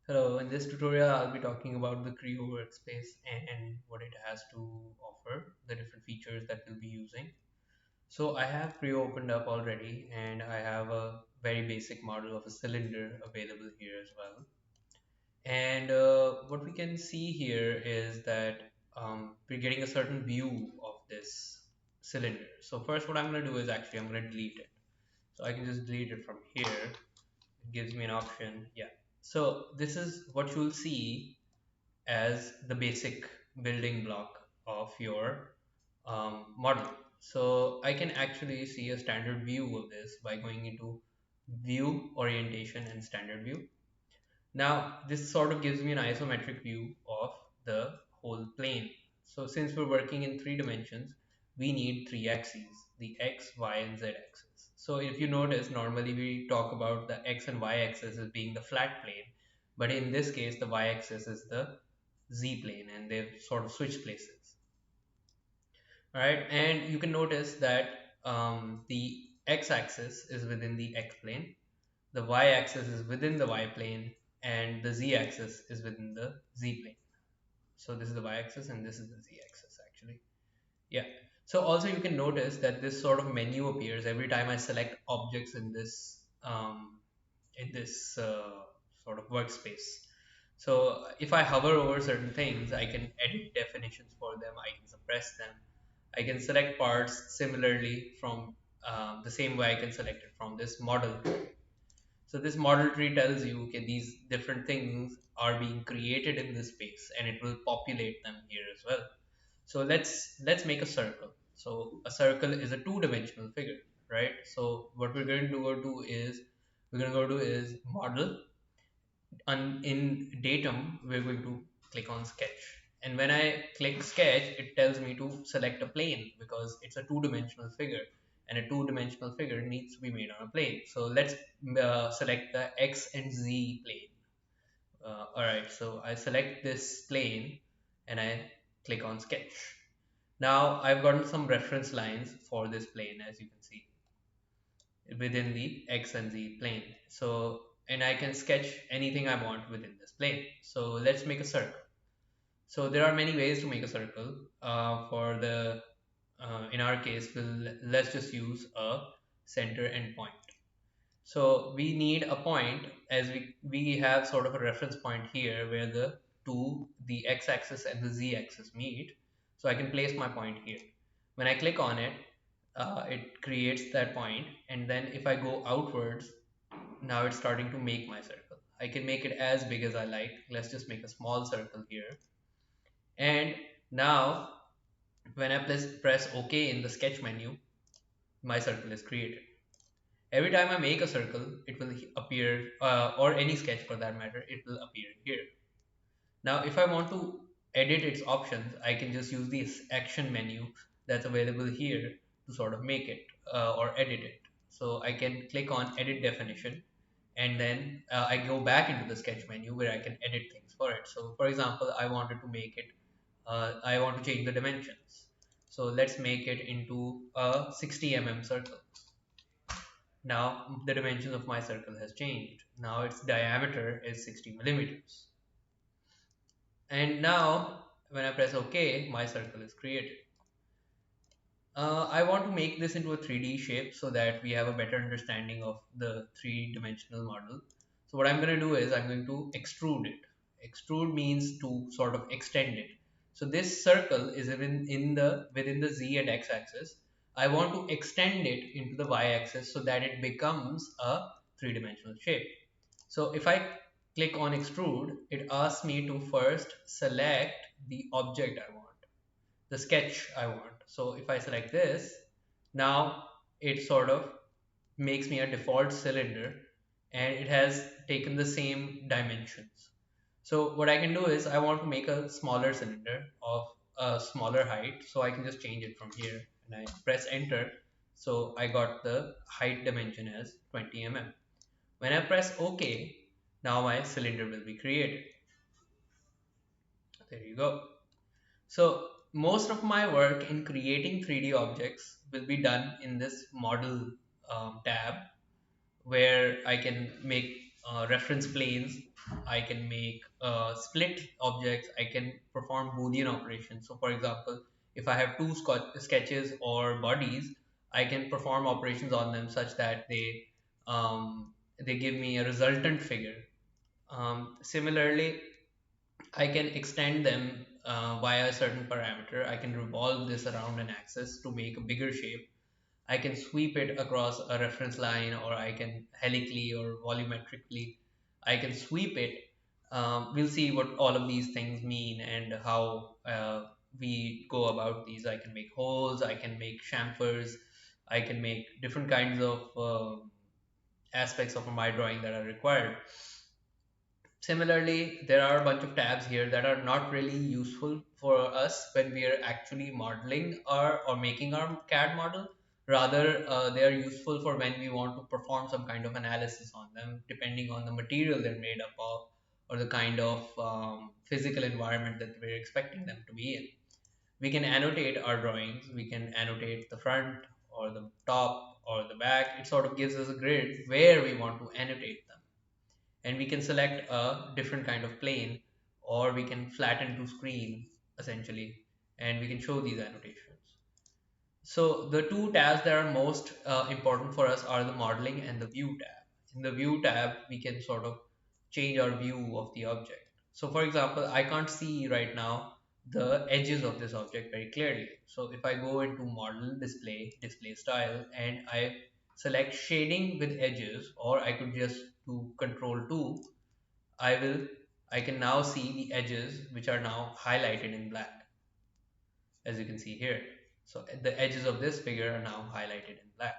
Hello, in this tutorial I'll be talking about the Creo workspace and what it has to offer, the different features that we'll be using. So I have Creo opened up already and I have a very basic model of a cylinder available here as well. And what we can see here is that we're getting a certain view of this cylinder. So first what I'm going to do is actually I'm going to delete it. So I can just delete it from here. It gives me an option. Yeah. So this is what you'll see as the basic building block of your model. So I can actually see a standard view of this by going into view, orientation and standard view. Now this sort of gives me an isometric view of the whole plane. So since we're working in 3 dimensions, we need 3 axes, the x, y and z axis. So if you notice, normally we talk about the x and y axis as being the flat plane, but in this case the y axis is the z plane and they've sort of switched places. All right, and you can notice that the x-axis is within the x plane, the y-axis is within the y plane, and the z-axis is within the z plane. So this is the y-axis and this is the z-axis actually. Yeah. So also you can notice that this sort of menu appears every time I select objects in this sort of workspace. So if I hover over certain things, I can edit definitions for them, I can suppress them, I can select parts similarly from the same way I can select it from this model. So this model tree tells you, okay, these different things are being created in this space and it will populate them here as well. So let's make a circle. So a circle is a two-dimensional figure, right? So what we're going to go to is model, and in datum we're going to click on sketch. And when I click sketch, it tells me to select a plane because it's a two-dimensional figure and a two-dimensional figure needs to be made on a plane. So let's select the x and z plane. All right, so I select this plane and I click on sketch. Now I've gotten some reference lines for this plane, as you can see, within the x and z plane. So, and I can sketch anything I want within this plane. So let's make a circle. So there are many ways to make a circle. For the in our case, let's just use a center and point. So we need a point, as we have sort of a reference point here where the x-axis and the z-axis meet. So I can place my point here. When I click on it, it creates that point, and then if I go outwards, now it's starting to make my circle. I can make it as big as I like. Let's just make a small circle here. And now when I press OK in the sketch menu, my circle is created. Every time I make a circle, it will appear, or any sketch for that matter, it will appear here. Now, if I want to edit its options, I can just use this action menu that's available here to sort of make it or edit it. So I can click on edit definition, and then I go back into the sketch menu where I can edit things for it. So for example, I wanted to make it, I want to change the dimensions. So let's make it into a 60 mm circle. Now the dimensions of my circle has changed. Now its diameter is 60 millimeters. And now when I press OK, my circle is created. I want to make this into a 3D shape so that we have a better understanding of the three-dimensional model. So what I'm going to do is I'm going to extrude it. Extrude means to sort of extend it. So this circle is within the z and x axis. I want to extend it into the y axis so that it becomes a three-dimensional shape. So if I click on extrude, it asks me to first select the object I want, the sketch I want. So if I select this, now it sort of makes me a default cylinder and it has taken the same dimensions. So what I can do is I want to make a smaller cylinder of a smaller height. So I can just change it from here and I press enter. So I got the height dimension as 20 mm. When I press OK, now my cylinder will be created. There you go. So most of my work in creating 3D objects will be done in this model tab, where I can make reference planes I can make split objects, I can perform Boolean operations. So, for example, if I have two sketches or bodies, I can perform operations on them such that they give me a resultant figure. Similarly, I can extend them via a certain parameter. I can revolve this around an axis to make a bigger shape. I can sweep it across a reference line, or I can helically or volumetrically, I can sweep it. We'll see what all of these things mean and how we go about these. I can make holes, I can make chamfers, I can make different kinds of aspects of my drawing that are required. Similarly, there are a bunch of tabs here that are not really useful for us when we are actually modeling our or making our CAD model. Rather, they are useful for when we want to perform some kind of analysis on them, depending on the material they're made up of or the kind of physical environment that we're expecting them to be in. We can annotate our drawings, we can annotate the front or the top or the back. It sort of gives us a grid where we want to annotate them, and we can select a different kind of plane, or we can flatten to screen essentially, and we can show these annotations. So the two tabs that are most important for us are the modeling and the view tab. In the view tab, we can sort of change our view of the object. So for example, I can't see right now the edges of this object very clearly. So if I go into model, display style, and I select shading with edges, or I could just do control 2, I will I can now see the edges which are now highlighted in black, as you can see here. So the edges of this figure are now highlighted in black.